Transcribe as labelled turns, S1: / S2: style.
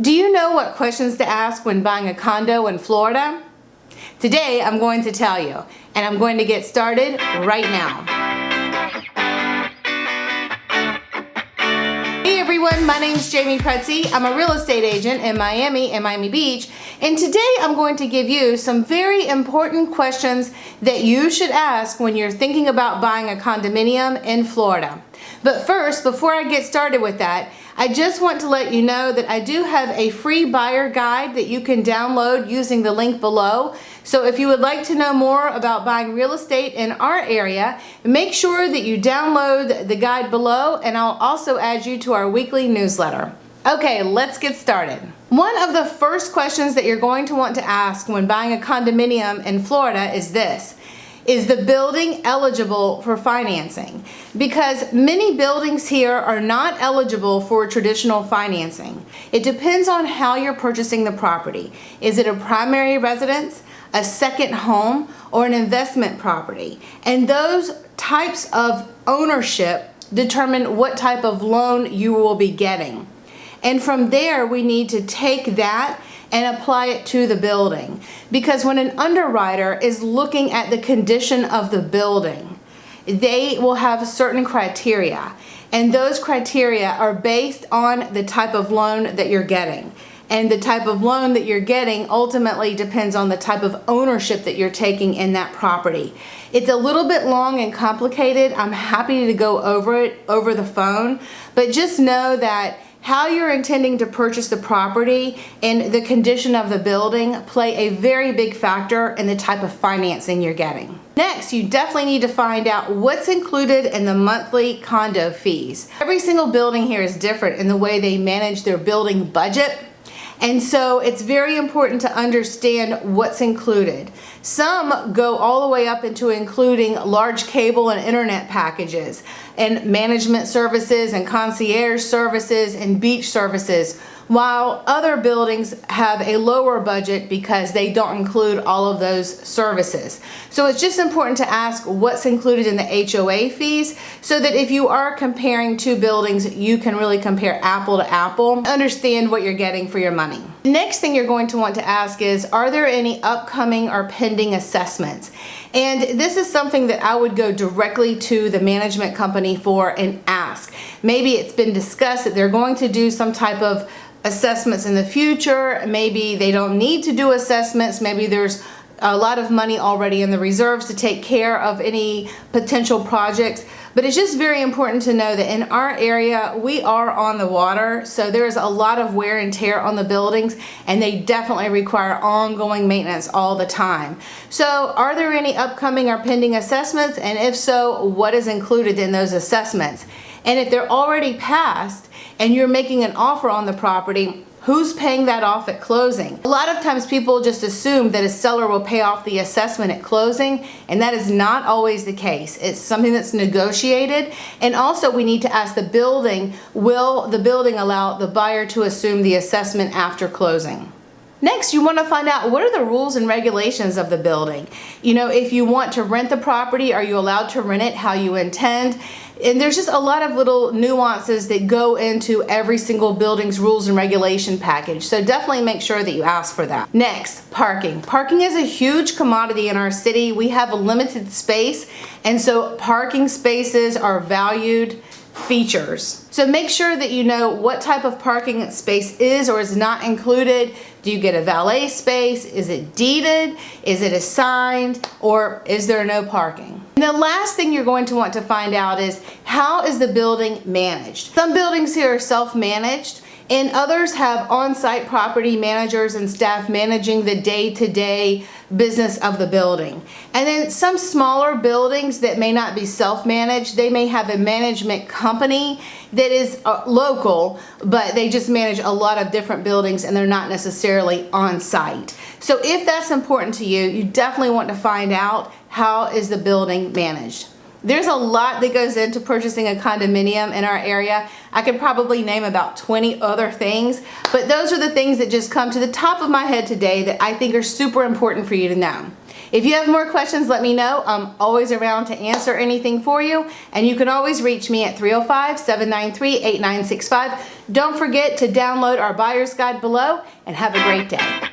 S1: Do you know what questions to ask when buying a condo in Florida? Today I'm going to tell you, and I'm going to get started right now. Hey everyone, my name is Jamey Prezzi. I'm a real estate agent in Miami and Miami Beach, and today I'm going to give you some very important questions that you should ask when you're thinking about buying a condominium in Florida. But first, before I get started with that, I just want to let you know that I do have a free buyer guide that you can download using the link below. So if you would like to know more about buying real estate in our area, make sure that you download the guide below, and I'll also add you to our weekly newsletter. Okay, let's get started. One of the first questions that you're going to want to ask when buying a condominium in Florida is this: is the building eligible for financing? Because many buildings here are not eligible for traditional financing. It depends on how you're purchasing the property. Is it a primary residence, a second home, or an investment property? And those types of ownership determine what type of loan you will be getting. And from there, we need to take that and apply it to the building. Because when an underwriter is looking at the condition of the building, they will have certain criteria. And those criteria are based on the type of loan that you're getting. And the type of loan that you're getting ultimately depends on the type of ownership that you're taking in that property. It's a little bit long and complicated. I'm happy to go over it over the phone, but just know that how you're intending to purchase the property and the condition of the building play a very big factor in the type of financing you're getting. Next, you definitely need to find out what's included in the monthly condo fees. Every single building here is different in the way they manage their building budget. And so it's very important to understand what's included. Some go all the way up into including large cable and internet packages, and management services and concierge services and beach services, while other buildings have a lower budget because they don't include all of those services. So it's just important to ask what's included in the HOA fees, so that if you are comparing two buildings, you can really compare apple to apple, understand what you're getting for your money. The next thing you're going to want to ask is, are there any upcoming or pending assessments? And this is something that I would go directly to the management company for and ask. Maybe it's been discussed that they're going to do some type of assessments in the future. Maybe they don't need to do assessments. Maybe there's a lot of money already in the reserves to take care of any potential projects. But it's just very important to know that in our area, we are on the water, so there's a lot of wear and tear on the buildings, and they definitely require ongoing maintenance all the time. So are there any upcoming or pending assessments? And if so, what is included in those assessments? And if they're already passed and you're making an offer on the property, who's paying that off at closing? A lot of times people just assume that a seller will pay off the assessment at closing, and that is not always the case. It's something that's negotiated. And also we need to ask the building, will the building allow the buyer to assume the assessment after closing? Next, you want to find out, what are the rules and regulations of the building? You know, if you want to rent the property, are you allowed to rent it how you intend? And there's just a lot of little nuances that go into every single building's rules and regulation package. So definitely make sure that you ask for that. Next, parking. Parking is a huge commodity in our city. We have a limited space, and so parking spaces are valued features. So make sure that you know what type of parking space is or is not included. Do you get a valet space? Is it deeded? Is it assigned? Or is there no parking? And the last thing you're going to want to find out is, how is the building managed? Some buildings here are self-managed, and others have on-site property managers and staff managing the day-to-day business of the building. And then some smaller buildings that may not be self-managed, they may have a management company that is local, but they just manage a lot of different buildings and they're not necessarily on-site. So if that's important to you, you definitely want to find out, how is the building managed? There's a lot that goes into purchasing a condominium in our area. I could probably name about 20 other things, but those are the things that just come to the top of my head today that I think are super important for you to know. If you have more questions, let me know. I'm always around to answer anything for you, and you can always reach me at 305-793-8965. Don't forget to download our buyer's guide below, and have a great day.